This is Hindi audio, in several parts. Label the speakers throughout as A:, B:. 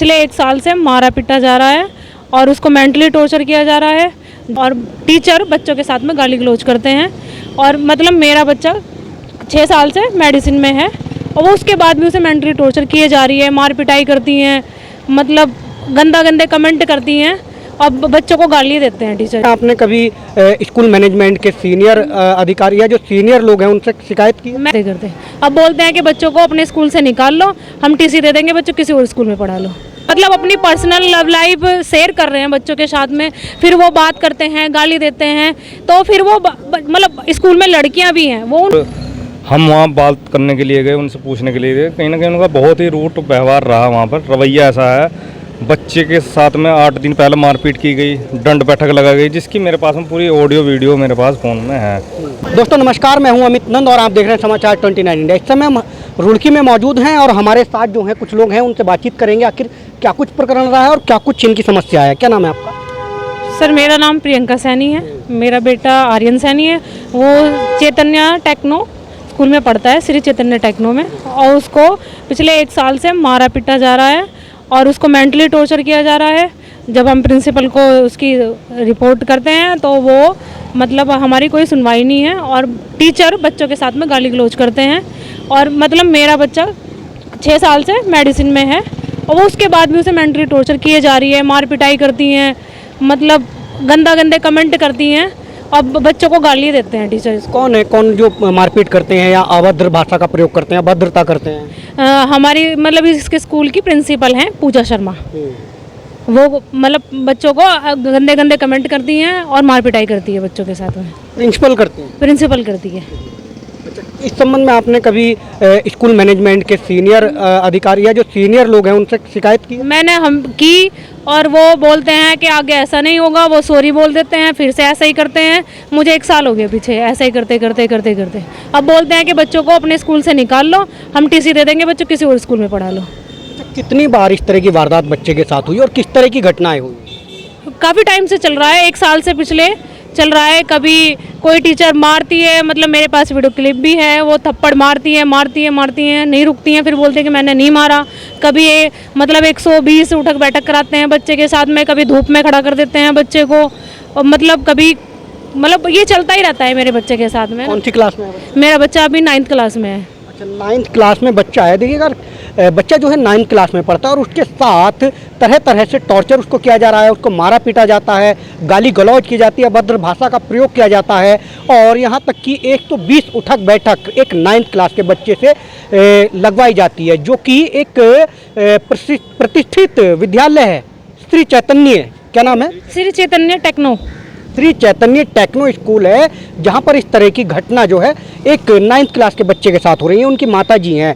A: पिछले 1 साल से मारा पीटा जा रहा है और उसको मेंटली टॉर्चर किया जा रहा है और टीचर बच्चों के साथ में गाली गलौज करते हैं। और मतलब मेरा बच्चा 6 साल से मेडिसिन में है और वो उसके बाद भी उसे मेंटली टॉर्चर किए जा रही है, मार पिटाई करती हैं, मतलब गंदे कमेंट करती हैं और बच्चों को गाली देते हैं टीचर।
B: आपने कभी स्कूल मैनेजमेंट के सीनियर अधिकारी या जो सीनियर लोग हैं उनसे शिकायत की?
A: मैं करते हैं, अब बोलते हैं कि बच्चों को अपने स्कूल से निकाल लो, हम टीसी दे देंगे, बच्चों किसी और स्कूल में पढ़ा लो। मतलब अपनी पर्सनल लव लाइफ शेयर कर रहे हैं बच्चों के साथ में, फिर वो बात करते हैं, गाली देते हैं, तो फिर वो मतलब स्कूल में लड़कियां भी हैं वो
C: हम वहाँ बात करने के लिए गए, उनसे पूछने के लिए गए, कहीं ना कहीं उनका बहुत ही रूट व्यवहार रहा। वहाँ पर रवैया ऐसा है, बच्चे के साथ में 8 दिन पहले मारपीट की गई, दंड बैठक लगा गई, जिसकी मेरे पास में पूरी ऑडियो वीडियो मेरे पास फ़ोन में है।
B: दोस्तों नमस्कार, मैं हूं अमित नंद और आप देख रहे हैं समाचार 29 इंडिया। इस समय हम रुड़की में मौजूद हैं और हमारे साथ जो हैं कुछ लोग हैं, उनसे बातचीत करेंगे आखिर क्या कुछ प्रकरण रहा है और क्या कुछ इनकी समस्या है। क्या नाम है आपका?
A: सर मेरा नाम प्रियंका सैनी है, मेरा बेटा आर्यन सैनी है, वो चैतन्य टेक्नो स्कूल में पढ़ता है, श्री चैतन्य टेक्नो में, और उसको पिछले 1 साल से मारा पीटा जा रहा है और उसको मेंटली टॉर्चर किया जा रहा है। जब हम प्रिंसिपल को उसकी रिपोर्ट करते हैं तो वो मतलब हमारी कोई सुनवाई नहीं है और टीचर बच्चों के साथ में गाली गलौज करते हैं। और मतलब मेरा बच्चा 6 साल से मेडिसिन में है और वो उसके बाद भी उसे मेंटली टॉर्चर किए जा रही है, मार पिटाई करती हैं, मतलब गंदे कमेंट करती हैं और बच्चों को गाली देते हैं टीचर।
B: कौन है, कौन जो मारपीट करते हैं या अभद्र भाषा का प्रयोग करते हैं, अभद्रता करते हैं?
A: हमारी मतलब इसके स्कूल की प्रिंसिपल हैं पूजा शर्मा, वो मतलब बच्चों को गंदे कमेंट करती हैं और मार पिटाई करती है बच्चों के साथ में।
B: प्रिंसिपल करते हैं?
A: प्रिंसिपल करती है।
B: इस संबंध में आपने कभी स्कूल मैनेजमेंट के सीनियर अधिकारी या जो सीनियर लोग हैं उनसे शिकायत की?
A: मैंने हम की और वो बोलते हैं कि आगे ऐसा नहीं होगा, वो सॉरी बोल देते हैं, फिर से ऐसा ही करते हैं। मुझे 1 साल हो गया पीछे ऐसा ही करते अब बोलते हैं कि बच्चों को अपने स्कूल से निकाल लो, हम टीसी दे देंगे, बच्चों किसी और स्कूल में पढ़ा लो।
B: कितनी बार इस तरह की वारदात बच्चे के साथ हुई और किस तरह की घटनाएं हुई?
A: काफ़ी टाइम से चल रहा है, 1 साल से पिछले चल रहा है। कभी कोई टीचर मारती है, मतलब मेरे पास वीडियो क्लिप भी है, वो थप्पड़ मारती है, नहीं रुकती हैं, फिर बोलते हैं कि मैंने नहीं मारा। कभी ये मतलब 120 उठक बैठक कराते हैं बच्चे के साथ में, कभी धूप में खड़ा कर देते हैं बच्चे को, और मतलब कभी मतलब ये चलता ही रहता है मेरे बच्चे के साथ में।
B: कौन सी क्लास में है?
A: मेरा बच्चा अभी 9th क्लास में है।
B: अच्छा, 9th क्लास में बच्चा है। देखिएगा, बच्चा जो है 9th क्लास में पढ़ता है और उसके साथ तरह तरह से टॉर्चर उसको किया जा रहा है, उसको मारा पीटा जाता है, गाली गलौज की जाती है, अभद्र भाषा का प्रयोग किया जाता है और यहाँ तक कि 120 उठक बैठक एक 9th क्लास के बच्चे से लगवाई जाती है, जो कि एक प्रतिष्ठित विद्यालय है, श्री चैतन्य, क्या नाम है?
A: Shri Chaitanya techno.
B: Shri Chaitanya techno school है, जहाँ पर इस तरह की घटना जो है एक 9th क्लास के बच्चे के साथ हो रही है। उनकी माता जी हैं,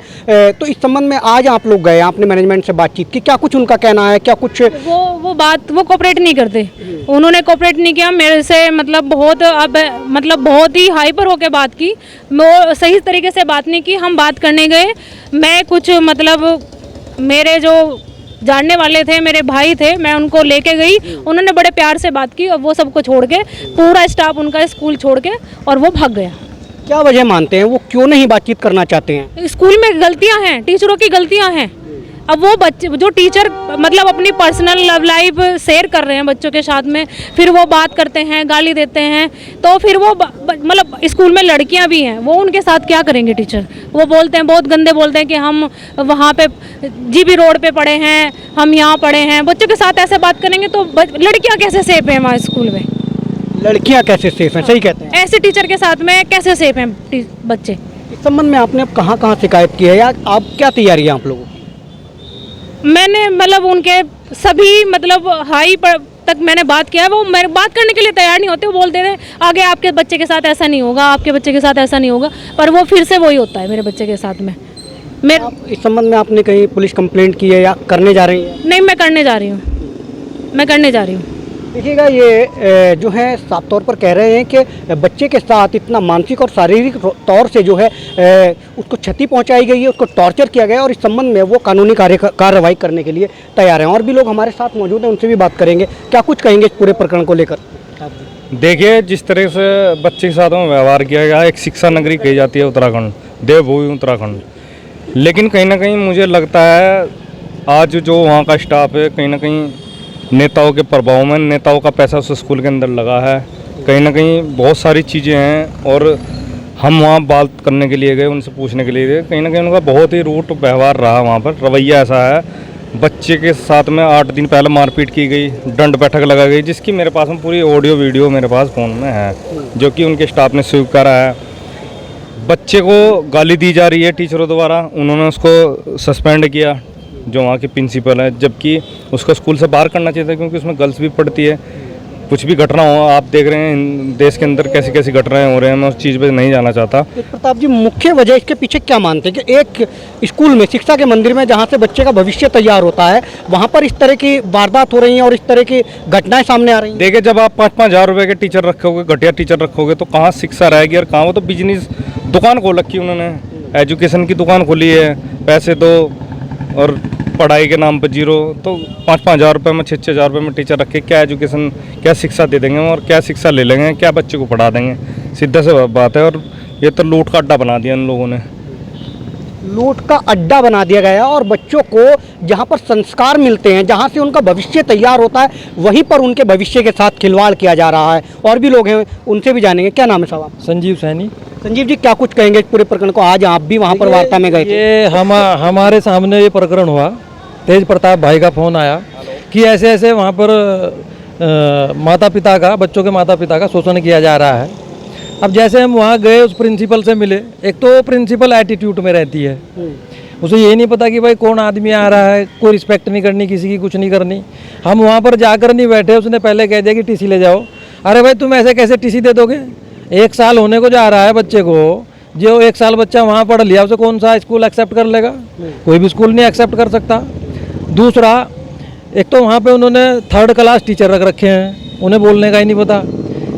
B: तो इस संबंध में आज आप लोग गए, आपने मैनेजमेंट से बातचीत की, क्या कुछ उनका कहना है? क्या कुछ
A: वो कोऑपरेट नहीं करते, उन्होंने कोऑपरेट नहीं किया मेरे से, मतलब बहुत ही हाइपर होकर बात की, वो सही तरीके से बात नहीं की। हम बात करने गए, मैं कुछ मतलब मेरे जो जानने वाले थे, मेरे भाई थे, मैं उनको लेके गई, उन्होंने बड़े प्यार से बात की और वो सबको छोड़ के, पूरा स्टाफ उनका स्कूल छोड़ के और वो भाग गया।
B: क्या वजह मानते हैं, वो क्यों नहीं बातचीत करना चाहते हैं?
A: स्कूल में गलतियां हैं, टीचरों की गलतियां हैं। अब वो बच्चे जो टीचर मतलब अपनी पर्सनल लव लाइफ शेयर कर रहे हैं बच्चों के साथ में, फिर वो बात करते हैं, गाली देते हैं, तो फिर वो मतलब स्कूल में लड़कियां भी हैं, वो उनके साथ क्या करेंगे टीचर? वो बोलते हैं, बहुत गंदे बोलते हैं कि हम वहाँ पे जीबी रोड पे पढ़े हैं, हम यहाँ पढ़े हैं। बच्चों के साथ ऐसे बात करेंगे तो लड़कियाँ कैसे सेफ हैं वहाँ स्कूल में?
B: लड़कियाँ कैसे सेफ हैं? सही कहते हैं।
A: ऐसे टीचर के साथ में कैसे सेफ हैं बच्चे?
B: इस संबंध में आपने अब कहाँ शिकायत की है या आप क्या तैयारी है आप लोगों की?
A: मैंने मतलब उनके सभी मतलब हाई पर तक मैंने बात किया है, वो मेरे बात करने के लिए तैयार नहीं होते। वो बोलते थे आगे आपके बच्चे के साथ ऐसा नहीं होगा, आपके बच्चे के साथ ऐसा नहीं होगा, पर वो फिर से वही होता है मेरे बच्चे के साथ में।
B: इस संबंध में आपने कहीं पुलिस कंप्लेंट की है या करने जा रही हैं?
A: नहीं, मैं करने जा रही हूँ।
B: देखिएगा, ये जो है साफ तौर पर कह रहे हैं कि बच्चे के साथ इतना मानसिक और शारीरिक तौर से जो है उसको क्षति पहुंचाई गई है, उसको टॉर्चर किया गया और इस संबंध में वो कानूनी कार्रवाई करने के लिए तैयार हैं। और भी लोग हमारे साथ मौजूद हैं, उनसे भी बात करेंगे। क्या कुछ कहेंगे इस पूरे प्रकरण को लेकर?
C: देखिए, जिस तरह से बच्चे के साथ में व्यवहार किया गया, एक शिक्षा नगरी कही जाती है उत्तराखंड, देवभूमि उत्तराखंड, लेकिन कहीं ना कहीं मुझे लगता है आज जो वहाँ का स्टाफ है कहीं ना कहीं नेताओं के प्रभाव में, नेताओं का पैसा उस स्कूल के अंदर लगा है, कहीं ना कहीं बहुत सारी चीज़ें हैं। और हम वहाँ बात करने के लिए गए, उनसे पूछने के लिए गए, कहीं ना कहीं उनका बहुत ही रूट व्यवहार रहा वहाँ पर, रवैया ऐसा है। बच्चे के साथ में 8 दिन पहले मारपीट की गई, दंड बैठक लगा गई, जिसकी मेरे पास में पूरी ऑडियो वीडियो मेरे पास फ़ोन में है, जो कि उनके स्टाफ ने स्वीकारा है। बच्चे को गाली दी जा रही है टीचरों द्वारा, उन्होंने उसको सस्पेंड किया जो वहाँ की प्रिंसिपल है, जबकि उसको स्कूल से बाहर करना चाहिए था, क्योंकि उसमें गर्ल्स भी पढ़ती है। कुछ भी घटना हो, आप देख रहे हैं देश के अंदर कैसी कैसी घटनाएं हो रही हैं, मैं उस चीज़ पे नहीं जाना चाहता।
B: प्रताप जी, मुख्य वजह इसके पीछे क्या मानते हैं कि एक स्कूल में, शिक्षा के मंदिर में, जहाँ से बच्चे का भविष्य तैयार होता है, वहाँ पर इस तरह की वारदात हो रही हैं और इस तरह की घटनाएं सामने आ रही हैं?
C: देखिए, जब आप 5-5 हज़ार रुपये के टीचर रखोगे, घटिया टीचर रखोगे, तो कहाँ शिक्षा रहेगी और कहाँ? वो तो बिजनेस दुकान खोल रखी उन्होंने, एजुकेशन की दुकान खोली है, पैसे दो और पढ़ाई के नाम पर जीरो। तो 5-5 हज़ार रुपये में, 6-6 हज़ार रुपये में टीचर रख के क्या एजुकेशन, क्या शिक्षा दे देंगे और क्या शिक्षा ले लेंगे, क्या बच्चे को पढ़ा देंगे? सीधा से बात है। और ये तो लूट का अड्डा बना दिया इन लोगों ने,
B: लूट का अड्डा बना दिया गया है। और बच्चों को जहाँ पर संस्कार मिलते हैं, जहाँ से उनका भविष्य तैयार होता है, वहीं पर उनके भविष्य के साथ खिलवाड़ किया जा रहा है। और भी लोग हैं, उनसे भी जानेंगे। क्या नाम है साहब आप?
D: संजीव सैनी।
B: संजीव जी, क्या कुछ कहेंगे इस पूरे प्रकरण को? आज आप भी वहाँ पर वार्ता में गए थे।
D: ये हमारे सामने ये प्रकरण हुआ, तेज प्रताप भाई का फ़ोन आया कि ऐसे ऐसे वहाँ पर माता पिता का, बच्चों के माता पिता का शोषण किया जा रहा है। अब जैसे हम वहाँ गए, उस प्रिंसिपल से मिले, एक तो प्रिंसिपल एटीट्यूड में रहती है, उसे ये नहीं पता कि भाई कौन आदमी आ रहा है, कोई रिस्पेक्ट नहीं करनी किसी की, कुछ नहीं करनी। हम वहाँ पर जाकर नहीं बैठे, उसने पहले कह दिया कि टीसी ले जाओ। अरे भाई, तुम ऐसे कैसे टीसी दे दोगे? 1 साल होने को जा रहा है बच्चे को, जो 1 साल बच्चा वहाँ पढ़ लिया, उसे कौन सा स्कूल एक्सेप्ट कर लेगा? कोई भी स्कूल नहीं एक्सेप्ट कर सकता। दूसरा, एक तो वहाँ पे उन्होंने 3rd क्लास टीचर रख रखे हैं, उन्हें बोलने का ही नहीं पता।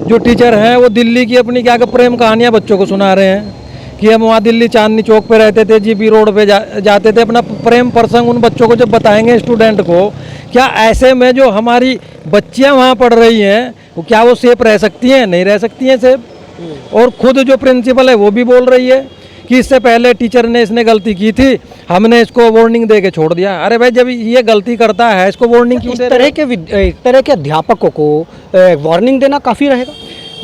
D: जो टीचर हैं वो दिल्ली की अपनी क्या प्रेम कहानियाँ बच्चों को सुना रहे हैं कि हम वहाँ दिल्ली चांदनी चौक पे रहते थे, जीबी रोड पे जाते थे। अपना प्रेम प्रसंग उन बच्चों को जब बताएंगे स्टूडेंट को, क्या ऐसे में जो हमारी बच्चियाँ वहाँ पढ़ रही हैं, वो क्या वो सेफ रह सकती हैं? नहीं रह सकती हैं सेफ। और खुद जो प्रिंसिपल है वो भी बोल रही है कि इससे पहले टीचर ने इसने गलती की थी, हमने इसको वार्निंग दे के छोड़ दिया। अरे भाई, जब ये गलती करता है, इसको वार्निंग क्यों दे रहे हो?
B: इस तरह के अध्यापकों को वार्निंग देना काफ़ी रहेगा?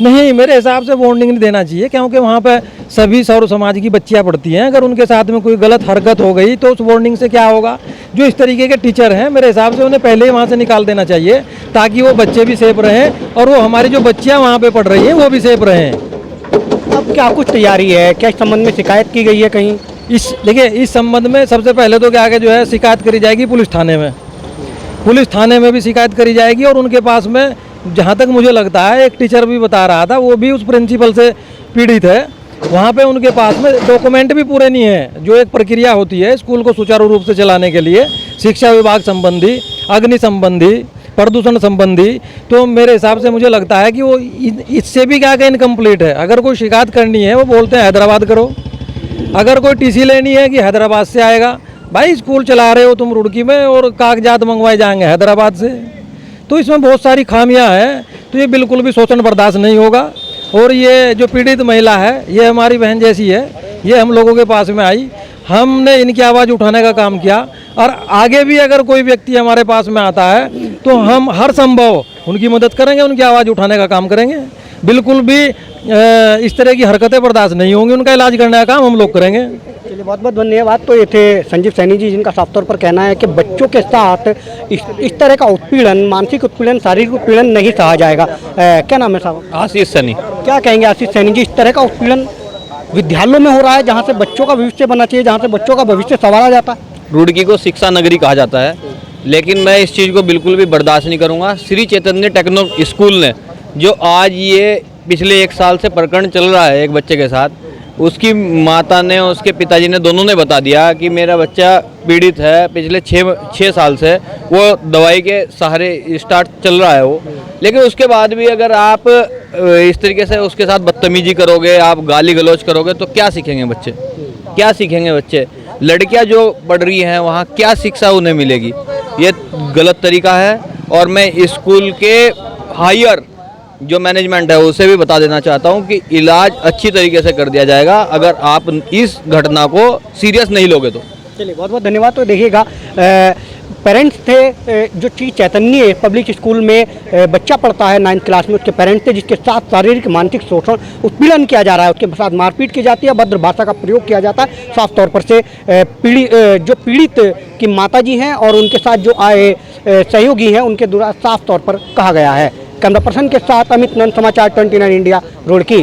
D: नहीं, मेरे हिसाब से वार्निंग नहीं देना चाहिए, क्योंकि वहाँ पे सभी सर्व समाज की बच्चियाँ पढ़ती हैं। अगर उनके साथ में कोई गलत हरकत हो गई तो उस वार्निंग से क्या होगा? जो इस तरीके के टीचर हैं, मेरे हिसाब से उन्हें पहले ही वहाँ से निकाल देना चाहिए, ताकि वो बच्चे भी सेफ रहें और वो हमारी जो बच्चियाँ वहाँ पे पढ़ रही हैं वो भी सेफ रहें।
B: अब क्या कुछ तैयारी है? क्या इस संबंध में शिकायत की गई है कहीं?
D: देखिए, इस संबंध में सबसे पहले तो क्या आगे जो है शिकायत करी जाएगी पुलिस थाने में। पुलिस थाने में भी शिकायत करी जाएगी। और उनके पास में, जहाँ तक मुझे लगता है, एक टीचर भी बता रहा था, वो भी उस प्रिंसिपल से पीड़ित है। वहाँ पे उनके पास में डॉक्यूमेंट भी पूरे नहीं है। जो एक प्रक्रिया होती है स्कूल को सुचारू रूप से चलाने के लिए, शिक्षा विभाग संबंधी, अग्नि संबंधी, प्रदूषण संबंधी, तो मेरे हिसाब से मुझे लगता है कि वो इससे भी क्या इनकम्प्लीट है। अगर कोई शिकायत करनी है, वो बोलते हैं हैदराबाद करो। अगर कोई टीसी लेनी है कि हैदराबाद से आएगा, भाई स्कूल चला रहे हो तुम रुड़की में और कागजात मंगवाए जाएंगे हैदराबाद से। तो इसमें बहुत सारी खामियां हैं। तो ये बिल्कुल भी शोषण बर्दाश्त नहीं होगा। और ये जो पीड़ित महिला है, ये हमारी बहन जैसी है, ये हम लोगों के पास में आई, हमने इनकी आवाज़ उठाने का काम किया। और आगे भी अगर कोई व्यक्ति हमारे पास में आता है तो हम हर संभव उनकी मदद करेंगे, उनकी आवाज़ उठाने का काम करेंगे। बिल्कुल भी इस तरह की हरकतें बर्दाश्त नहीं होंगी, उनका इलाज करने का काम हम लोग करेंगे।
B: चलिए, बहुत बहुत धन्यवाद। तो ये थे संजीव सैनी जी, जिनका साफ तौर पर कहना है कि बच्चों के साथ इस तरह का उत्पीड़न, मानसिक उत्पीड़न, शारीरिक उत्पीड़न नहीं सहा जाएगा। क्या नाम है साहब?
E: आशीष सैनी।
B: क्या कहेंगे आशीष सैनी जी, इस तरह का उत्पीड़न विद्यालयों में हो रहा है, जहाँ से बच्चों का भविष्य बनना चाहिए, जहाँ से बच्चों का भविष्य संवारा जाता है?
E: रुड़की को शिक्षा नगरी कहा जाता है, लेकिन मैं इस चीज़ को बिल्कुल भी बर्दाश्त नहीं करूँगा। श्री चैतन्य टेक्नो स्कूल ने जो आज ये पिछले 1 साल से प्रकरण चल रहा है एक बच्चे के साथ, उसकी माता ने, उसके पिताजी ने, दोनों ने बता दिया कि मेरा बच्चा पीड़ित है, पिछले 6 साल से वो दवाई के सहारे स्टार्ट चल रहा है वो। लेकिन उसके बाद भी अगर आप इस तरीके से उसके साथ बदतमीजी करोगे, आप गाली गलौज करोगे, तो क्या सीखेंगे बच्चे? क्या सीखेंगे बच्चे? लड़कियां जो पढ़ रही हैं वहाँ क्या शिक्षा उन्हें मिलेगी? ये गलत तरीका है। और मैं स्कूल के हायर जो मैनेजमेंट है उसे भी बता देना चाहता हूँ कि इलाज अच्छी तरीके से कर दिया जाएगा अगर आप इस घटना को सीरियस नहीं लोगे तो।
B: चलिए, बहुत बहुत धन्यवाद। तो देखिएगा, पेरेंट्स थे, जो श्री चैतन्य पब्लिक स्कूल में बच्चा पढ़ता है 9th क्लास में, उसके पेरेंट्स थे जिसके साथ शारीरिक मानसिक शोषण उत्पीड़न किया जा रहा है, उसके साथ मारपीट की जाती है, अभद्र भाषा का प्रयोग किया जाता है। साफ तौर पर से जो पीड़ित की माताजी हैं और उनके साथ जो आए सहयोगी हैं उनके द्वारा साफ तौर पर कहा गया है। कैमरा पर्सन के साथ अमित नंद, समाचार 29 इंडिया, रुड़की।